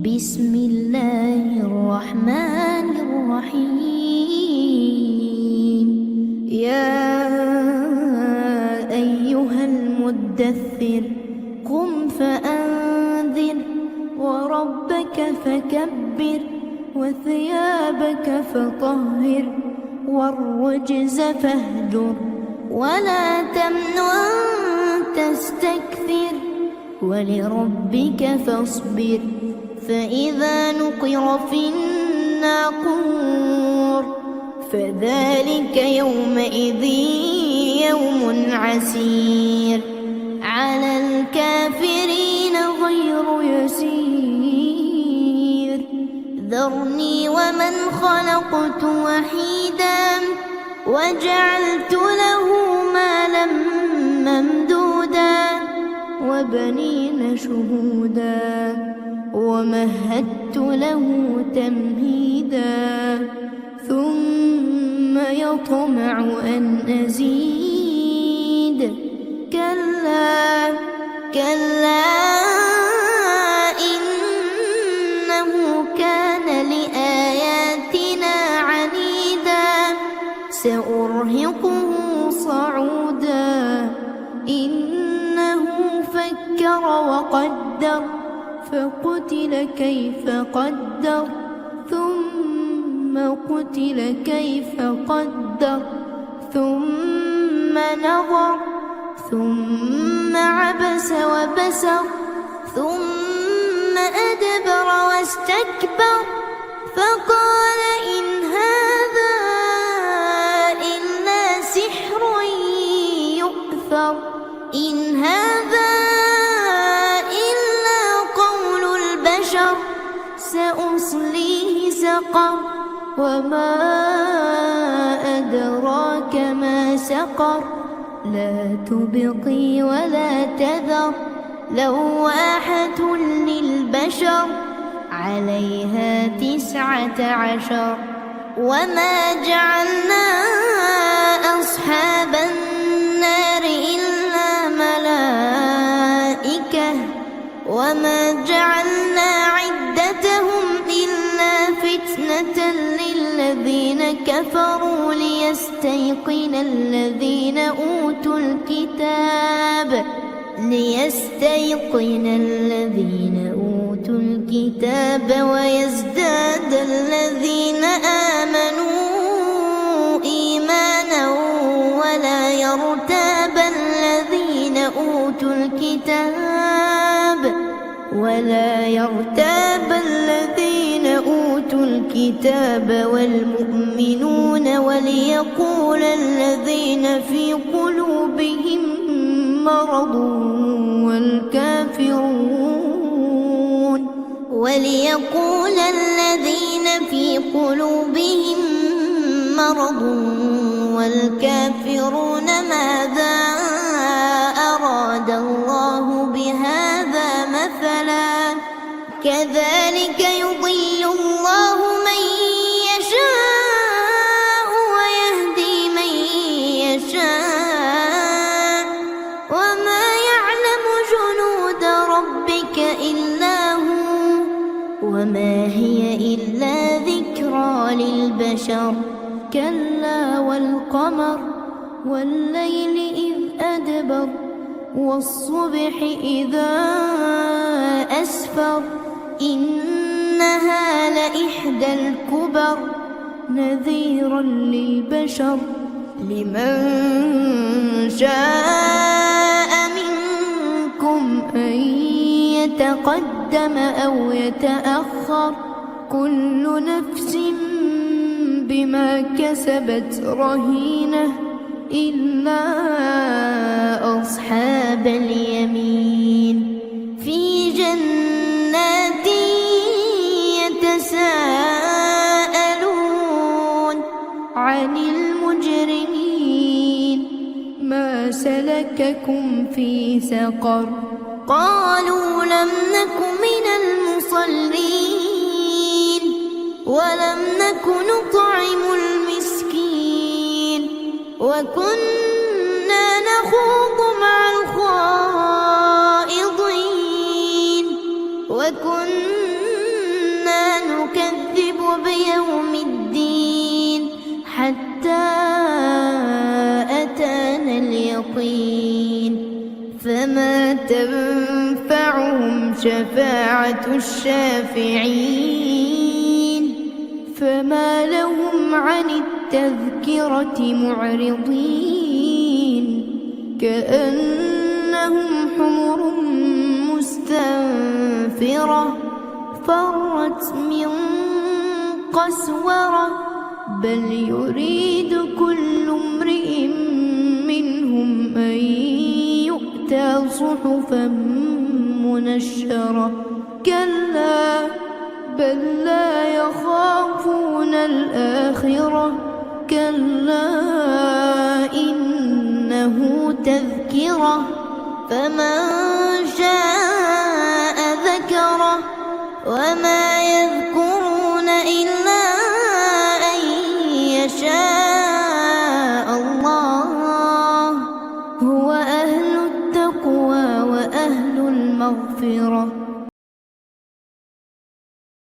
بسم الله الرحمن الرحيم. يا أيها المدثر قم فأنذر وربك فكبر وثيابك فطهر والرجز فاهجر ولا تمنن تستكثر ولربك فاصبر فإذا نقر في الناقور فذلك يومئذ يوم عسير على الكافرين غير يسير. ذرني ومن خلقت وحيدا وجعلت له مالا ممدودا وبنين شهودا ومهدت له تمهيدا ثم يطمع أن أزيد كلا إنه كان لآياتنا عنيدا سأرهقه صعودا إنه فكر وقدر فقتل كيف قدر ثم قتل كيف قدر ثم نظر ثم عبس وبسر ثم أدبر واستكبر فقال إن هذا إلا سحر يؤثر إن هذا سأصليه سقر وما أدراك ما سقر لا تبقي ولا تذر لواحة للبشر عليها 19 وما جعلنا أصحاب النار إلا ملائكة وما جعلنا عدتهم إلا فتنة للذين كفروا ليستيقن الذين أوتوا الكتاب ويزداد الذين آمنوا إيمانا ولا يرتاب الذين أوتوا الكتاب والمؤمنون وليقول الذين في قلوبهم مرض والكافرون ماذا أراد الله بهذا مثلا كذلك يضل الله من يشاء ويهدي من يشاء وما يعلم جنود ربك إلا هو وما هي إلا ذكرى للبشر. كلا والقمر والليل إذ أدبر والصبح إذا أسفر إنها لإحدى الكبر نذيرا للبشر لمن شاء منكم أن يتقدم أو يتأخر كل نفس بما كسبت رهينة إلا أصحاب اليمين في جنات يتساءلون عن المجرمين ما سلككم في سقر قالوا لم نك من المصلين ولم نك نطعم المسكين وكنا نخوض مع الخائضين وكنا تنفعهم شفاعة الشافعين فما لهم عن التذكرة معرضين كأنهم حمر مستنفرة فرت من قسورة بل يريد كل امرئ منهم أن يؤتى صحفا منشرة كلا بل لا يخافون الآخرة كلا إنه تذكرة فمن شاء ذكره وما يذكرون إلا أن يشاء الله هو أهل التقوى وأهل المغفرة